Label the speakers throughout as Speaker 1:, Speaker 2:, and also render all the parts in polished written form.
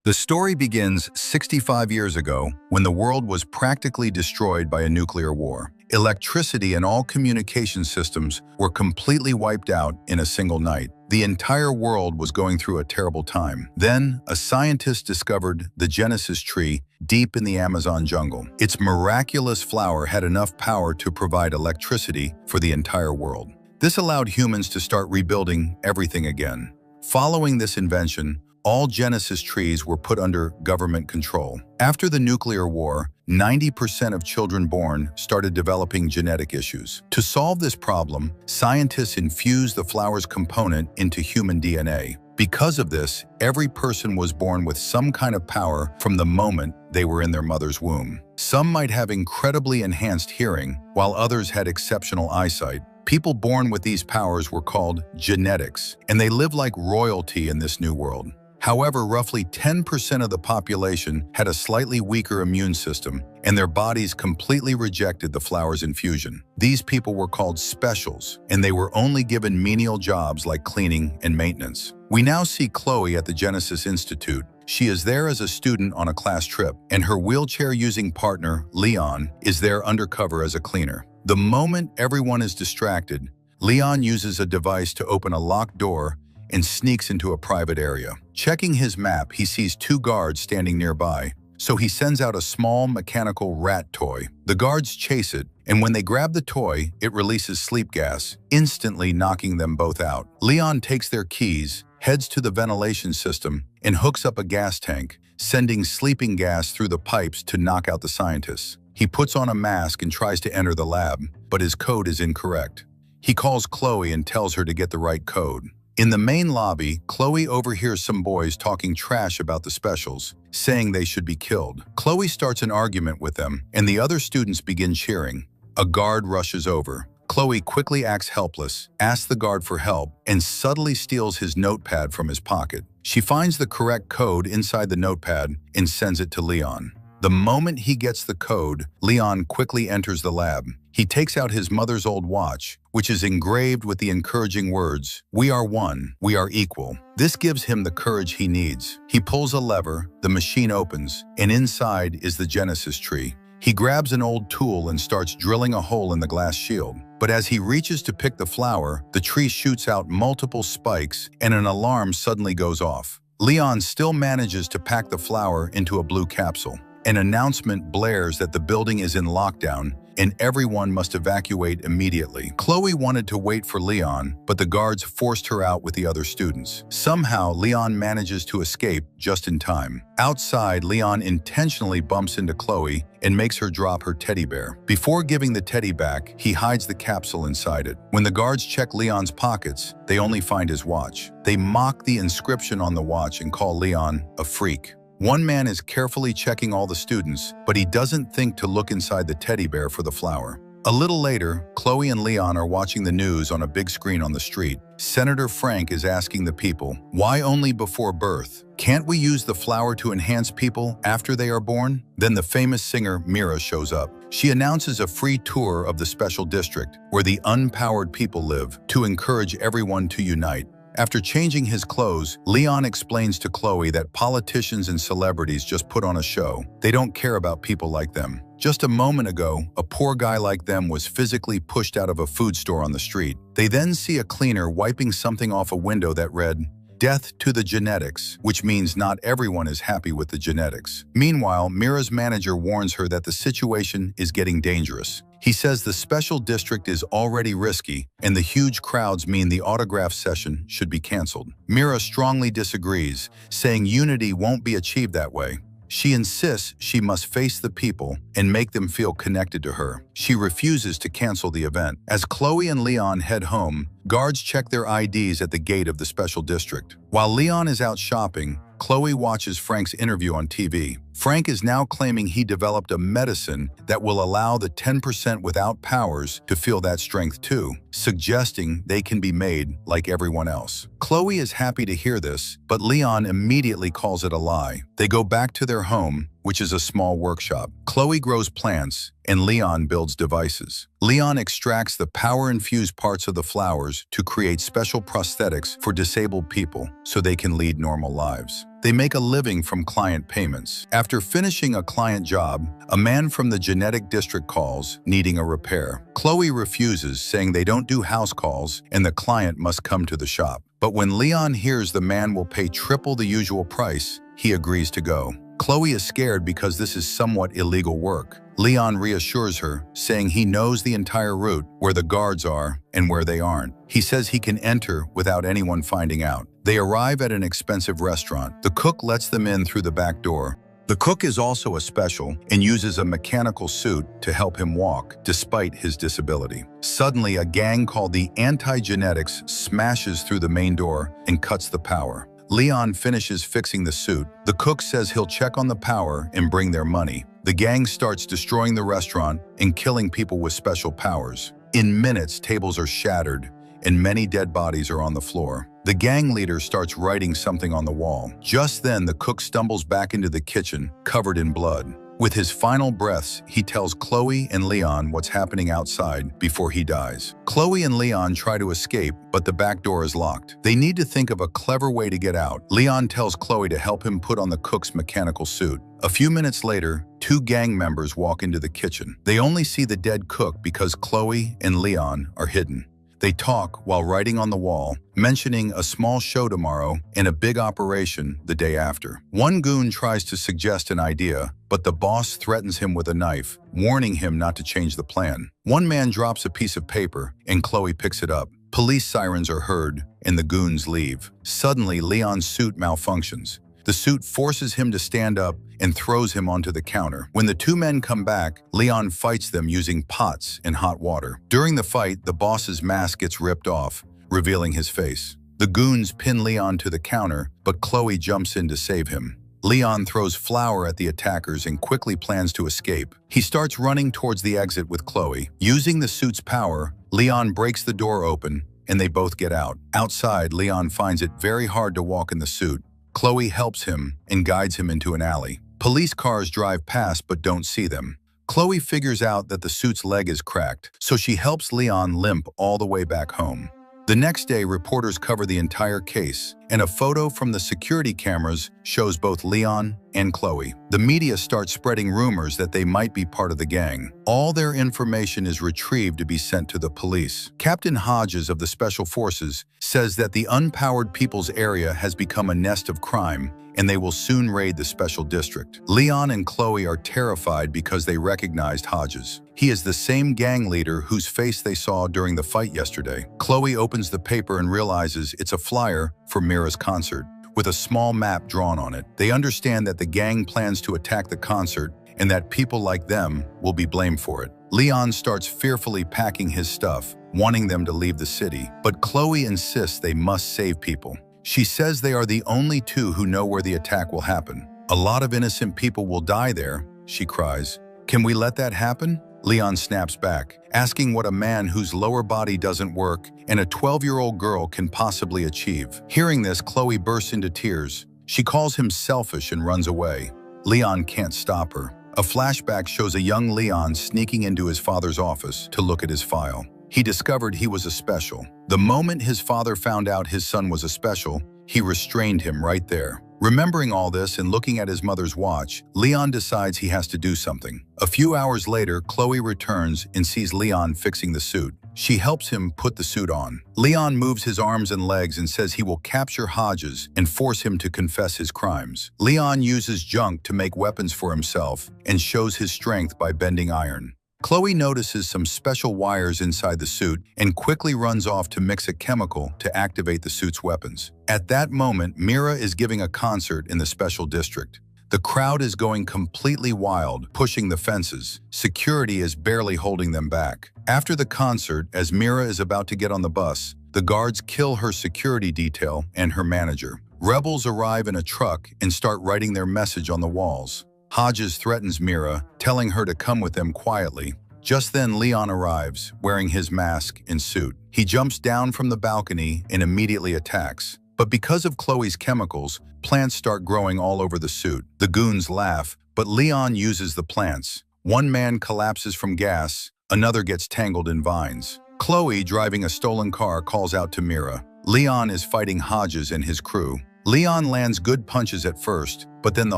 Speaker 1: The story begins 65 years ago when the world was practically destroyed by a nuclear war. Electricity and all communication systems were completely wiped out in a single night. The entire world was going through a terrible time. Then, a scientist discovered the Genesis tree deep in the Amazon jungle. Its miraculous flower had enough power to provide electricity for the entire world. This allowed humans to start rebuilding everything again. Following this invention, all Genesis trees were put under government control. After the nuclear war, 90% of children born started developing genetic issues. To solve this problem, scientists infused the flower's component into human DNA. Because of this, every person was born with some kind of power from the moment they were in their mother's womb. Some might have incredibly enhanced hearing, while others had exceptional eyesight. People born with these powers were called genetics, and they lived like royalty in this new world. However, roughly 10% of the population had a slightly weaker immune system, and their bodies completely rejected the flower's infusion. These people were called specials, and they were only given menial jobs like cleaning and maintenance. We now see Chloe at the Genesis Institute. She is there as a student on a class trip, and her wheelchair-using partner, Leon, is there undercover as a cleaner. The moment everyone is distracted, Leon uses a device to open a locked door and sneaks into a private area. Checking his map, he sees two guards standing nearby, so he sends out a small mechanical rat toy. The guards chase it, and when they grab the toy, it releases sleep gas, instantly knocking them both out. Leon takes their keys, heads to the ventilation system, and hooks up a gas tank, sending sleeping gas through the pipes to knock out the scientists. He puts on a mask and tries to enter the lab, but his code is incorrect. He calls Chloe and tells her to get the right code. In the main lobby, Chloe overhears some boys talking trash about the specials, saying they should be killed. Chloe starts an argument with them, and the other students begin cheering. A guard rushes over. Chloe quickly acts helpless, asks the guard for help, and subtly steals his notepad from his pocket. She finds the correct code inside the notepad and sends it to Leon. The moment he gets the code, Leon quickly enters the lab. He takes out his mother's old watch, which is engraved with the encouraging words, "We are one, we are equal." This gives him the courage he needs. He pulls a lever, the machine opens, and inside is the Genesis tree. He grabs an old tool and starts drilling a hole in the glass shield. But as he reaches to pick the flower, the tree shoots out multiple spikes and an alarm suddenly goes off. Leon still manages to pack the flower into a blue capsule. An announcement blares that the building is in lockdown and everyone must evacuate immediately. Chloe wanted to wait for Leon, but the guards forced her out with the other students. Somehow, Leon manages to escape just in time. Outside, Leon intentionally bumps into Chloe and makes her drop her teddy bear. Before giving the teddy back, he hides the capsule inside it. When the guards check Leon's pockets, they only find his watch. They mock the inscription on the watch and call Leon a freak. One man is carefully checking all the students, but he doesn't think to look inside the teddy bear for the flower. A little later, Chloe and Leon are watching the news on a big screen on the street. Senator Frank is asking the people, "Why only before birth? Can't we use the flower to enhance people after they are born?" Then the famous singer Mira shows up. She announces a free tour of the special district, where the unpowered people live, to encourage everyone to unite. After changing his clothes, Leon explains to Chloe that politicians and celebrities just put on a show. They don't care about people like them. Just a moment ago, a poor guy like them was physically pushed out of a food store on the street. They then see a cleaner wiping something off a window that read, "Death to the genetics," which means not everyone is happy with the genetics. Meanwhile, Mira's manager warns her that the situation is getting dangerous. He says the special district is already risky, and the huge crowds mean the autograph session should be canceled. Mira strongly disagrees, saying unity won't be achieved that way. She insists she must face the people and make them feel connected to her. She refuses to cancel the event. As Chloe and Leon head home, guards check their IDs at the gate of the special district. While Leon is out shopping, Chloe watches Frank's interview on TV. Frank is now claiming he developed a medicine that will allow the 10% without powers to feel that strength too, suggesting they can be made like everyone else. Chloe is happy to hear this, but Leon immediately calls it a lie. They go back to their home, which is a small workshop. Chloe grows plants, and Leon builds devices. Leon extracts the power-infused parts of the flowers to create special prosthetics for disabled people so they can lead normal lives. They make a living from client payments. After finishing a client job, a man from the genetic district calls, needing a repair. Chloe refuses, saying they don't do house calls and the client must come to the shop. But when Leon hears the man will pay triple the usual price, he agrees to go. Chloe is scared because this is somewhat illegal work. Leon reassures her, saying he knows the entire route, where the guards are and where they aren't. He says he can enter without anyone finding out. They arrive at an expensive restaurant. The cook lets them in through the back door. The cook is also a special and uses a mechanical suit to help him walk, despite his disability. Suddenly, a gang called the Anti-Genetics smashes through the main door and cuts the power. Leon finishes fixing the suit. The cook says he'll check on the power and bring their money. The gang starts destroying the restaurant and killing people with special powers. In minutes, tables are shattered and many dead bodies are on the floor. The gang leader starts writing something on the wall. Just then, the cook stumbles back into the kitchen, covered in blood. With his final breaths, he tells Chloe and Leon what's happening outside before he dies. Chloe and Leon try to escape, but the back door is locked. They need to think of a clever way to get out. Leon tells Chloe to help him put on the cook's mechanical suit. A few minutes later, two gang members walk into the kitchen. They only see the dead cook because Chloe and Leon are hidden. They talk while writing on the wall, mentioning a small show tomorrow and a big operation the day after. One goon tries to suggest an idea, but the boss threatens him with a knife, warning him not to change the plan. One man drops a piece of paper, and Chloe picks it up. Police sirens are heard, and the goons leave. Suddenly, Leon's suit malfunctions. The suit forces him to stand up and throws him onto the counter. When the two men come back, Leon fights them using pots and hot water. During the fight, the boss's mask gets ripped off, revealing his face. The goons pin Leon to the counter, but Chloe jumps in to save him. Leon throws flour at the attackers and quickly plans to escape. He starts running towards the exit with Chloe. Using the suit's power, Leon breaks the door open, and they both get out. Outside, Leon finds it very hard to walk in the suit. Chloe helps him and guides him into an alley. Police cars drive past but don't see them. Chloe figures out that the suit's leg is cracked, so she helps Leon limp all the way back home. The next day, reporters cover the entire case, and a photo from the security cameras shows both Leon and Chloe. The media starts spreading rumors that they might be part of the gang. All their information is retrieved to be sent to the police. Captain Hodges of the Special Forces says that the unpowered people's area has become a nest of crime, and they will soon raid the special district. Leon and Chloe are terrified because they recognized Hodges. He is the same gang leader whose face they saw during the fight yesterday. Chloe opens the paper and realizes it's a flyer for Mira's concert, with a small map drawn on it. They understand that the gang plans to attack the concert and that people like them will be blamed for it. Leon starts fearfully packing his stuff, wanting them to leave the city, but Chloe insists they must save people. She says they are the only two who know where the attack will happen. A lot of innocent people will die there, she cries. Can we let that happen? Leon snaps back, asking what a man whose lower body doesn't work and a 12-year-old girl can possibly achieve. Hearing this, Chloe bursts into tears. She calls him selfish and runs away. Leon can't stop her. A flashback shows a young Leon sneaking into his father's office to look at his file. He discovered he was a special. The moment his father found out his son was a special, he restrained him right there. Remembering all this and looking at his mother's watch, Leon decides he has to do something. A few hours later, Chloe returns and sees Leon fixing the suit. She helps him put the suit on. Leon moves his arms and legs and says he will capture Hodges and force him to confess his crimes. Leon uses junk to make weapons for himself and shows his strength by bending iron. Chloe notices some special wires inside the suit and quickly runs off to mix a chemical to activate the suit's weapons. At that moment, Mira is giving a concert in the special district. The crowd is going completely wild, pushing the fences. Security is barely holding them back. After the concert, as Mira is about to get on the bus, the guards kill her security detail and her manager. Rebels arrive in a truck and start writing their message on the walls. Hodges threatens Mira, telling her to come with them quietly. Just then, Leon arrives, wearing his mask and suit. He jumps down from the balcony and immediately attacks. But because of Chloe's chemicals, plants start growing all over the suit. The goons laugh, but Leon uses the plants. One man collapses from gas, another gets tangled in vines. Chloe, driving a stolen car, calls out to Mira. Leon is fighting Hodges and his crew. Leon lands good punches at first, but then the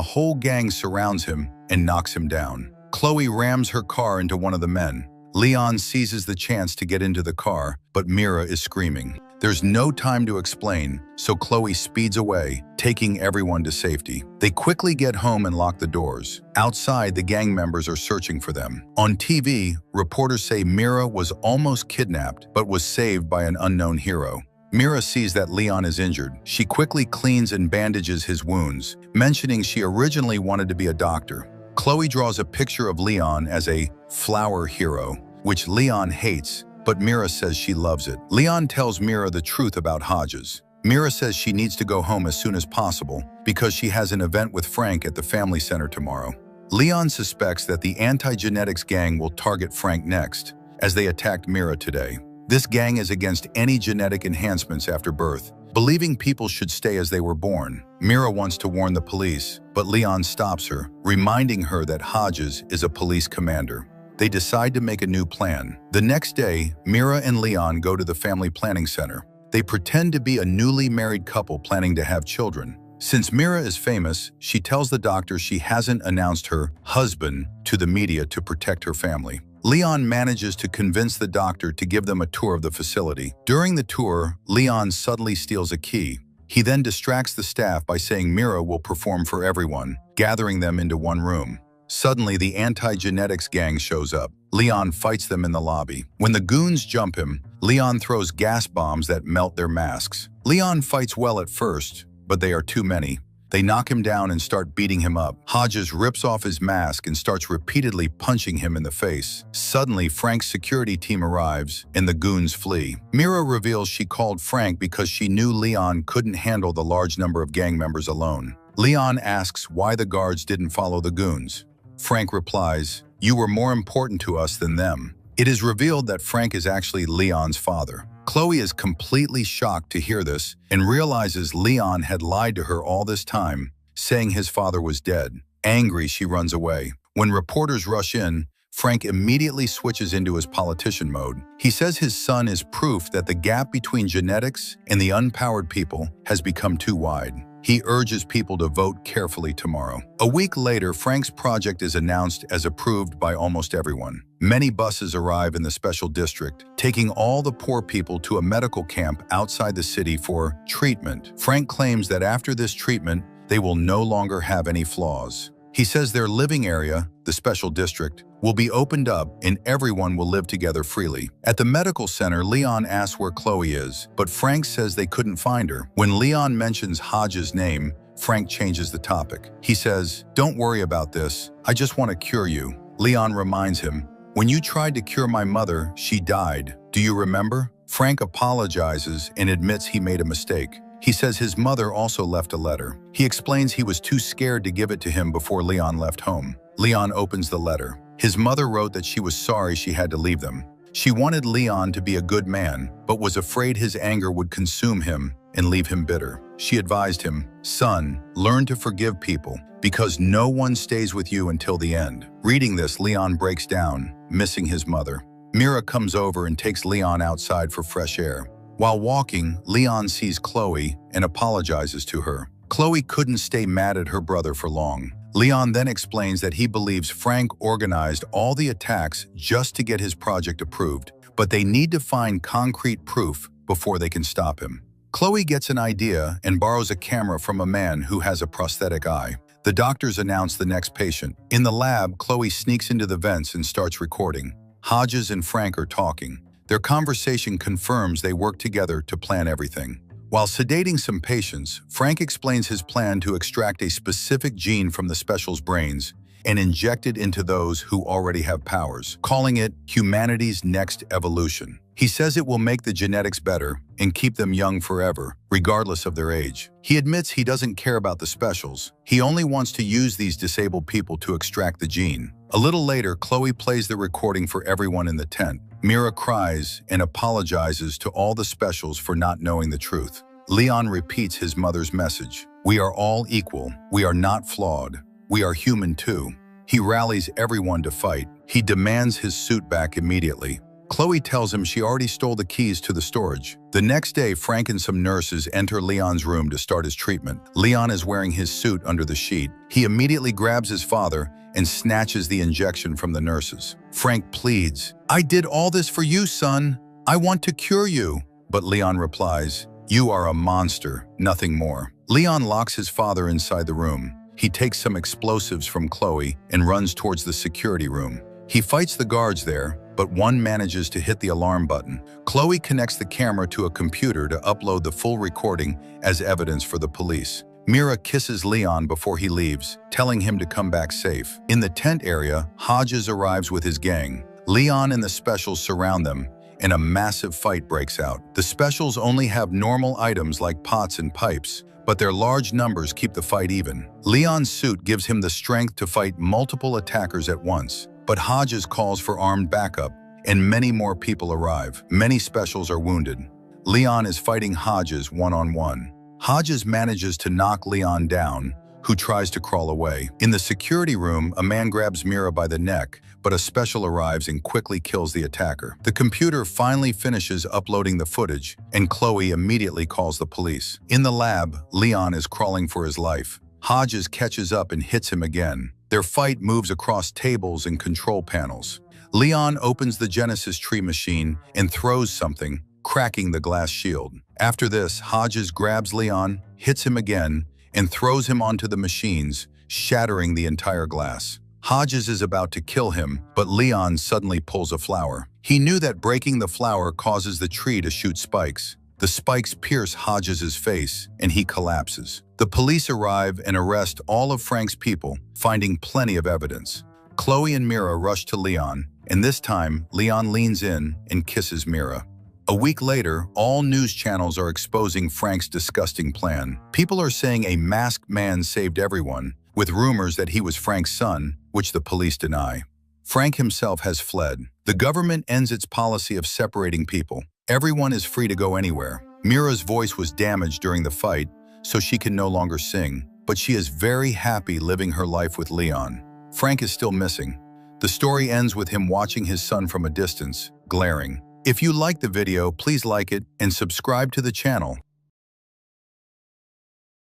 Speaker 1: whole gang surrounds him and knocks him down. Chloe rams her car into one of the men. Leon seizes the chance to get into the car, but Mira is screaming. There's no time to explain, so Chloe speeds away, taking everyone to safety. They quickly get home and lock the doors. Outside, the gang members are searching for them. On TV, reporters say Mira was almost kidnapped, but was saved by an unknown hero. Mira sees that Leon is injured. She quickly cleans and bandages his wounds, mentioning she originally wanted to be a doctor. Chloe draws a picture of Leon as a flower hero, which Leon hates, but Mira says she loves it. Leon tells Mira the truth about Hodges. Mira says she needs to go home as soon as possible because she has an event with Frank at the family center tomorrow. Leon suspects that the anti-genetics gang will target Frank next, as they attacked Mira today. This gang is against any genetic enhancements after birth, believing people should stay as they were born. Mira wants to warn the police, but Leon stops her, reminding her that Hodges is a police commander. They decide to make a new plan. The next day, Mira and Leon go to the family planning center. They pretend to be a newly married couple planning to have children. Since Mira is famous, she tells the doctor she hasn't announced her husband to the media to protect her family. Leon manages to convince the doctor to give them a tour of the facility. During the tour, Leon suddenly steals a key. He then distracts the staff by saying Mira will perform for everyone, gathering them into one room. Suddenly, the anti-genetics gang shows up. Leon fights them in the lobby. When the goons jump him, Leon throws gas bombs that melt their masks. Leon fights well at first, but they are too many. They knock him down and start beating him up. Hodges rips off his mask and starts repeatedly punching him in the face. Suddenly, Frank's security team arrives and the goons flee. Mira reveals she called Frank because she knew Leon couldn't handle the large number of gang members alone. Leon asks why the guards didn't follow the goons. Frank replies, "You were more important to us than them." It is revealed that Frank is actually Leon's father. Chloe is completely shocked to hear this and realizes Leon had lied to her all this time, saying his father was dead. Angry, she runs away. When reporters rush in, Frank immediately switches into his politician mode. He says his son is proof that the gap between genetics and the unpowered people has become too wide. He urges people to vote carefully tomorrow. A week later, Frank's project is announced as approved by almost everyone. Many buses arrive in the special district, taking all the poor people to a medical camp outside the city for treatment. Frank claims that after this treatment, they will no longer have any flaws. He says their living area, the special district, will be opened up and everyone will live together freely. At the medical center, Leon asks where Chloe is, but Frank says they couldn't find her. When Leon mentions Hodges' name, Frank changes the topic. He says, "Don't worry about this. I just want to cure you." Leon reminds him, "When you tried to cure my mother, she died. Do you remember?" Frank apologizes and admits he made a mistake. He says his mother also left a letter. He explains he was too scared to give it to him before Leon left home. Leon opens the letter. His mother wrote that she was sorry she had to leave them. She wanted Leon to be a good man, but was afraid his anger would consume him and leave him bitter. She advised him, "Son, learn to forgive people, because no one stays with you until the end." Reading this, Leon breaks down, missing his mother. Mira comes over and takes Leon outside for fresh air. While walking, Leon sees Chloe and apologizes to her. Chloe couldn't stay mad at her brother for long. Leon then explains that he believes Frank organized all the attacks just to get his project approved, but they need to find concrete proof before they can stop him. Chloe gets an idea and borrows a camera from a man who has a prosthetic eye. The doctors announce the next patient. In the lab, Chloe sneaks into the vents and starts recording. Hodges and Frank are talking. Their conversation confirms they work together to plan everything. While sedating some patients, Frank explains his plan to extract a specific gene from the special's brains and inject it into those who already have powers, calling it humanity's next evolution. He says it will make the genetics better and keep them young forever, regardless of their age. He admits he doesn't care about the specials. He only wants to use these disabled people to extract the gene. A little later, Chloe plays the recording for everyone in the tent. Mira cries and apologizes to all the specials for not knowing the truth. Leon repeats his mother's message. "We are all equal. We are not flawed. We are human too." He rallies everyone to fight. He demands his suit back immediately. Chloe tells him she already stole the keys to the storage. The next day, Frank and some nurses enter Leon's room to start his treatment. Leon is wearing his suit under the sheet. He immediately grabs his father and snatches the injection from the nurses. Frank pleads, "I did all this for you, son. I want to cure you." But Leon replies, "You are a monster, nothing more." Leon locks his father inside the room. He takes some explosives from Chloe and runs towards the security room. He fights the guards there, but one manages to hit the alarm button. Chloe connects the camera to a computer to upload the full recording as evidence for the police. Mira kisses Leon before he leaves, telling him to come back safe. In the tent area, Hodges arrives with his gang. Leon and the Specials surround them, and a massive fight breaks out. The Specials only have normal items like pots and pipes, but their large numbers keep the fight even. Leon's suit gives him the strength to fight multiple attackers at once, but Hodges calls for armed backup, and many more people arrive. Many Specials are wounded. Leon is fighting Hodges one-on-one. Hodges manages to knock Leon down, who tries to crawl away. In the security room, a man grabs Mira by the neck, but a Special arrives and quickly kills the attacker. The computer finally finishes uploading the footage, and Chloe immediately calls the police. In the lab, Leon is crawling for his life. Hodges catches up and hits him again. Their fight moves across tables and control panels. Leon opens the Genesis tree machine and throws something, cracking the glass shield. After this, Hodges grabs Leon, hits him again, and throws him onto the machines, shattering the entire glass. Hodges is about to kill him, but Leon suddenly pulls a flower. He knew that breaking the flower causes the tree to shoot spikes. The spikes pierce Hodges' face, and he collapses. The police arrive and arrest all of Frank's people, finding plenty of evidence. Chloe and Mira rush to Leon, and this time, Leon leans in and kisses Mira. A week later, all news channels are exposing Frank's disgusting plan. People are saying a masked man saved everyone, with rumors that he was Frank's son, which the police deny. Frank himself has fled. The government ends its policy of separating people. Everyone is free to go anywhere. Mira's voice was damaged during the fight, so she can no longer sing, but she is very happy living her life with Leon. Frank is still missing. The story ends with him watching his son from a distance, glaring. If you liked the video, please like it and subscribe to the channel.